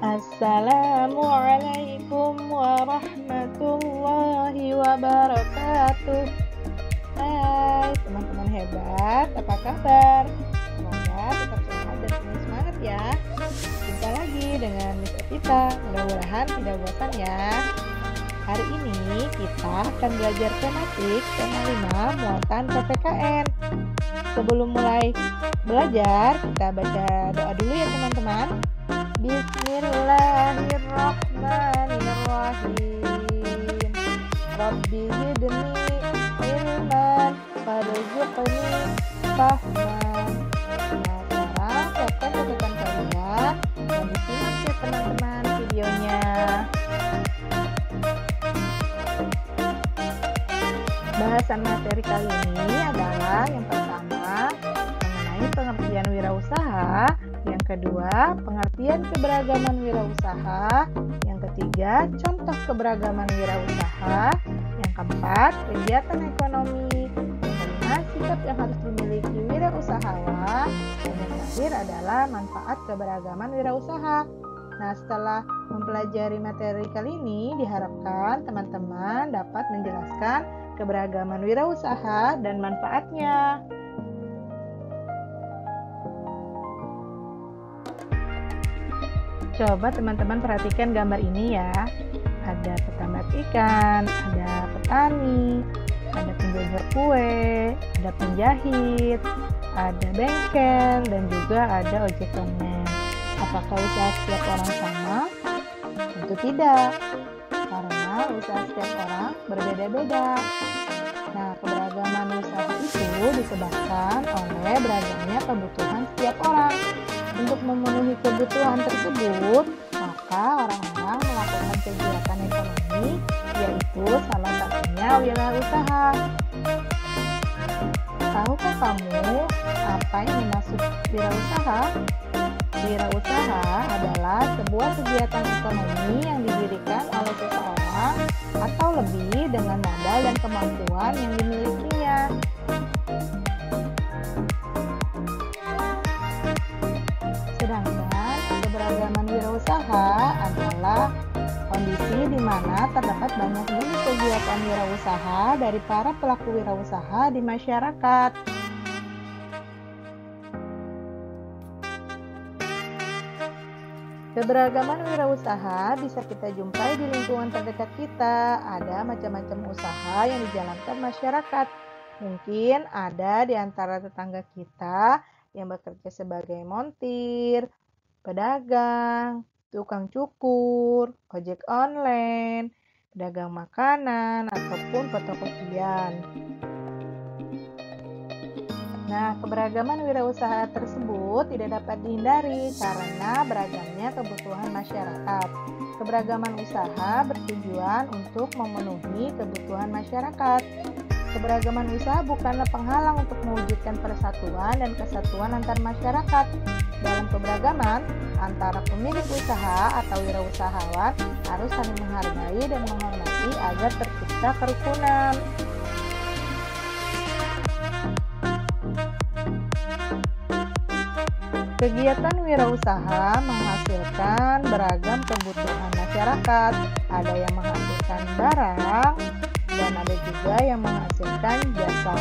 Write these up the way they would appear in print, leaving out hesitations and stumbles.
Assalamualaikum warahmatullahi wabarakatuh. Hai teman-teman hebat, apa kabar? Semoga tetap sehat dan penuh semangat ya. Jumpa lagi dengan Miss Evita, mudah-mudahan tidak bosan ya. Hari ini kita akan belajar tematik tema 5 muatan PPKN. Sebelum mulai belajar, kita baca doa dulu ya teman-teman. Bismillahirrahmanirrahim. Rabbi zidni ilman warzuqni fahman. Nah, sekarang siapkan catatan kalian dan disimak ya teman-teman videonya. Bahasan materi kali ini adalah yang pertama mengenai pengertian wirausaha, yang kedua pengertian keberagaman wirausaha, yang ketiga contoh keberagaman wirausaha, yang keempat kegiatan ekonomi, yang kelima sikap yang harus dimiliki wirausahawan, dan yang terakhir adalah manfaat keberagaman wirausaha. Nah, setelah mempelajari materi kali ini, diharapkan teman-teman dapat menjelaskan keberagaman wirausaha dan manfaatnya. Coba teman-teman perhatikan gambar ini ya. Ada peternak ikan, ada petani, ada penjual kue, ada penjahit, ada bengkel, dan juga ada ojek online. Apakah usaha setiap orang sama? Tentu tidak, karena usaha setiap orang berbeda-beda. Nah, keberagaman usaha itu disebabkan oleh beragamnya kebutuhan setiap orang. Untuk memenuhi kebutuhan tersebut, maka orang-orang melakukan kegiatan ekonomi, yaitu salah satunya wirausaha. Tahukah kamu apa yang dimaksud wirausaha? Wirausaha adalah sebuah kegiatan ekonomi yang didirikan oleh seseorang atau lebih dengan modal dan kemampuan yang dimilikinya. Sedangkan keberagaman wirausaha adalah kondisi di mana terdapat banyak jenis kegiatan wirausaha dari para pelaku wirausaha di masyarakat. Keberagaman wirausaha bisa kita jumpai di lingkungan terdekat kita. Ada macam-macam usaha yang dijalankan masyarakat. Mungkin ada di antara tetangga kita yang bekerja sebagai montir, pedagang, tukang cukur, ojek online, pedagang makanan, ataupun fotokopian. Nah, keberagaman wirausaha tersebut tidak dapat dihindari karena beragamnya kebutuhan masyarakat. Keberagaman usaha bertujuan untuk memenuhi kebutuhan masyarakat. Keberagaman usaha bukanlah penghalang untuk mewujudkan persatuan dan kesatuan antar masyarakat. Dalam keberagaman, antara pemilik usaha atau wirausahawan harus saling menghargai dan menghormati agar tercipta kerukunan. Kegiatan wirausaha menghasilkan beragam kebutuhan masyarakat. Ada yang menghasilkan barang dan ada juga yang menghasilkan jasa.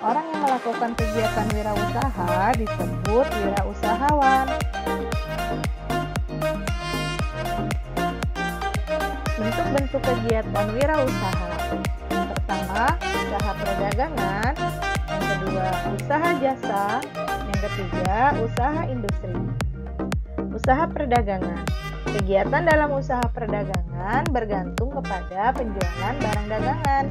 Orang yang melakukan kegiatan wirausaha disebut wirausahawan. Bentuk-bentuk kegiatan wirausaha. Yang pertama, usaha perdagangan. Yang kedua, usaha jasa. Yang ketiga, usaha industri. Usaha perdagangan. Kegiatan dalam usaha perdagangan bergantung kepada penjualan barang dagangan.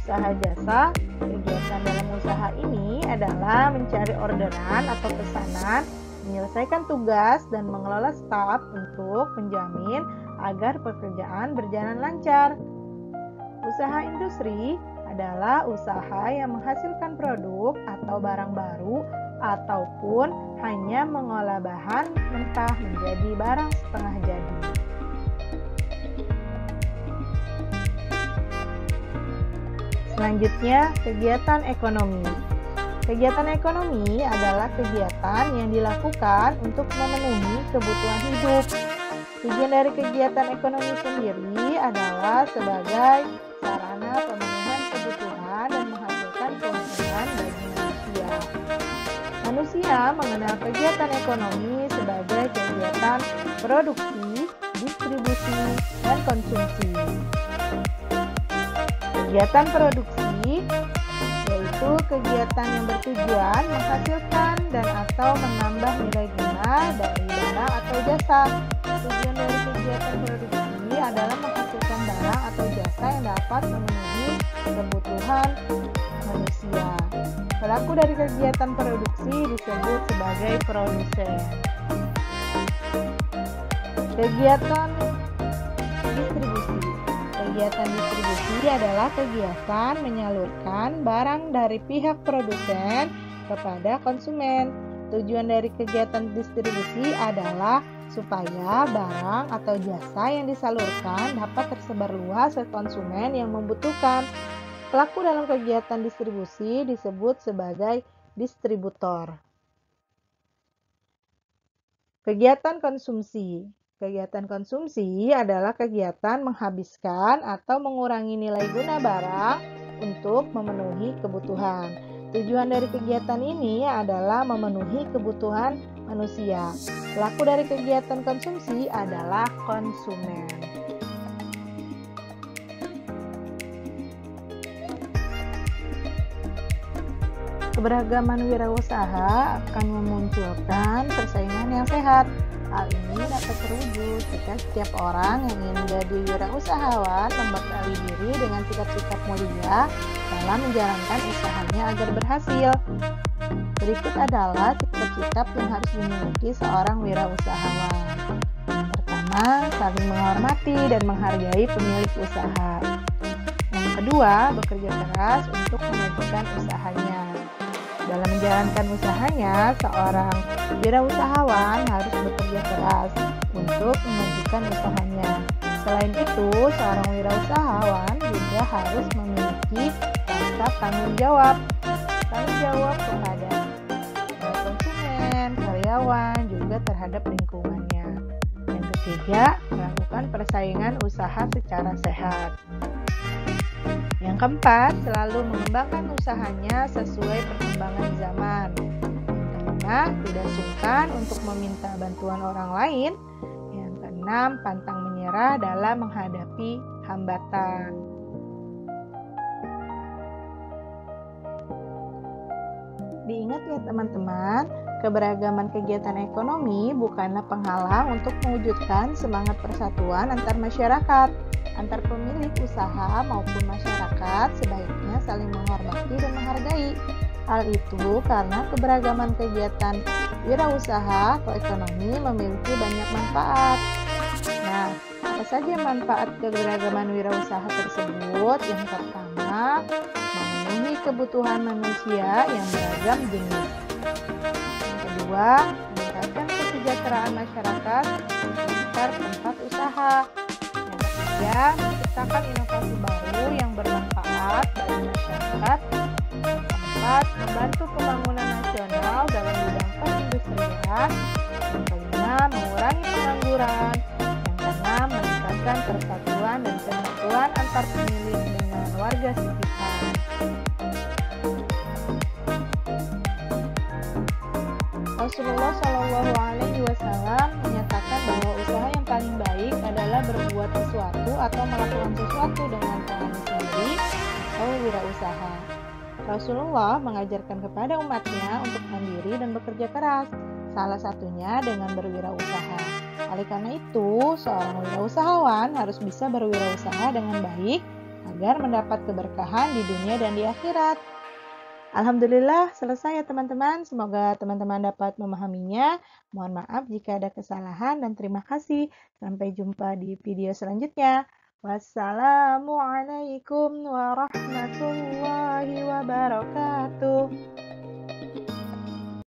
Usaha jasa. Kegiatan dalam usaha ini adalah mencari orderan atau pesanan, menyelesaikan tugas, dan mengelola staf untuk menjamin agar pekerjaan berjalan lancar. Usaha industri adalah usaha yang menghasilkan produk atau barang baru ataupun hanya mengolah bahan mentah menjadi barang setengah jadi. Selanjutnya, kegiatan ekonomi. Kegiatan ekonomi adalah kegiatan yang dilakukan untuk memenuhi kebutuhan hidup. Tujuan dari kegiatan ekonomi sendiri adalah sebagai sarana pemenuhan kebutuhan dan menghasilkan keuntungan bagi manusia. Manusia mengenal kegiatan ekonomi sebagai kegiatan produksi, distribusi, dan konsumsi. Kegiatan produksi yaitu kegiatan yang bertujuan menghasilkan dan atau menambah nilai guna dari barang atau jasa. Tujuan dari kegiatan produksi adalah menghasilkan barang atau jasa yang dapat memenuhi kebutuhan manusia. Pelaku dari kegiatan produksi disebut sebagai produsen. Kegiatan distribusi. Kegiatan distribusi adalah kegiatan menyalurkan barang dari pihak produsen kepada konsumen. Tujuan dari kegiatan distribusi adalah supaya barang atau jasa yang disalurkan dapat tersebar luas ke konsumen yang membutuhkan. Pelaku dalam kegiatan distribusi disebut sebagai distributor. Kegiatan konsumsi. Kegiatan konsumsi adalah kegiatan menghabiskan atau mengurangi nilai guna barang untuk memenuhi kebutuhan. Tujuan dari kegiatan ini adalah memenuhi kebutuhan manusia. Pelaku dari kegiatan konsumsi adalah konsumen. Keberagaman wirausaha akan memunculkan persaingan yang sehat. Hal ini dapat terwujud jika setiap orang yang ingin menjadi wirausahawan membekali diri dengan sikap-sikap mulia dalam menjalankan usahanya agar berhasil. Berikut adalah sikap-sikap yang harus dimiliki seorang wirausahawan. Pertama, saling menghormati dan menghargai pemilik usaha. Yang kedua, bekerja keras untuk memajukan usahanya. Dalam menjalankan usahanya, seorang wirausahawan harus bekerja keras untuk memajukan usahanya. Selain itu, seorang wirausahawan juga harus memiliki rasa tanggung jawab. Tanggung jawab kepada konsumen, karyawan, juga terhadap lingkungannya. Yang ketiga, melakukan persaingan usaha secara sehat. Yang keempat, selalu mengembangkan usahanya sesuai perkembangan zaman. Yang kelima, tidak sungkan untuk meminta bantuan orang lain. Yang keenam, pantang menyerah dalam menghadapi hambatan. Diingat ya teman-teman, keberagaman kegiatan ekonomi bukanlah penghalang untuk mewujudkan semangat persatuan antar masyarakat. Antar pemilik usaha maupun masyarakat sebaiknya saling menghormati dan menghargai. Hal itu karena keberagaman kegiatan wirausaha atau ekonomi memiliki banyak manfaat. Nah, apa saja manfaat keberagaman wirausaha tersebut? Yang pertama, memenuhi kebutuhan manusia yang beragam jenis. Yang kedua, meningkatkan kesejahteraan masyarakat sekitar tempat usaha. Yang ketiga, menciptakan inovasi baru yang bermanfaat bagi masyarakat. Yang keempat, membantu pembangunan nasional dalam bidang perindustrian. Yang kelima, mengurangi pengangguran. Yang keenam, meningkatkan persatuan dan kesatuan antar pemilik dengan warga sekitar. Rasulullah Shallallahu Alaihi Wasallam menyatakan bahwa usaha yang paling baik adalah berbuat sesuatu atau melakukan sesuatu dengan tangan sendiri atau wirausaha. Rasulullah mengajarkan kepada umatnya untuk mandiri dan bekerja keras, salah satunya dengan berwirausaha. Oleh karena itu, seorang wirausahawan harus bisa berwirausaha dengan baik agar mendapat keberkahan di dunia dan di akhirat. Alhamdulillah selesai ya teman-teman. Semoga teman-teman dapat memahaminya. Mohon maaf jika ada kesalahan dan terima kasih. Sampai jumpa di video selanjutnya. Wassalamualaikum warahmatullahi wabarakatuh.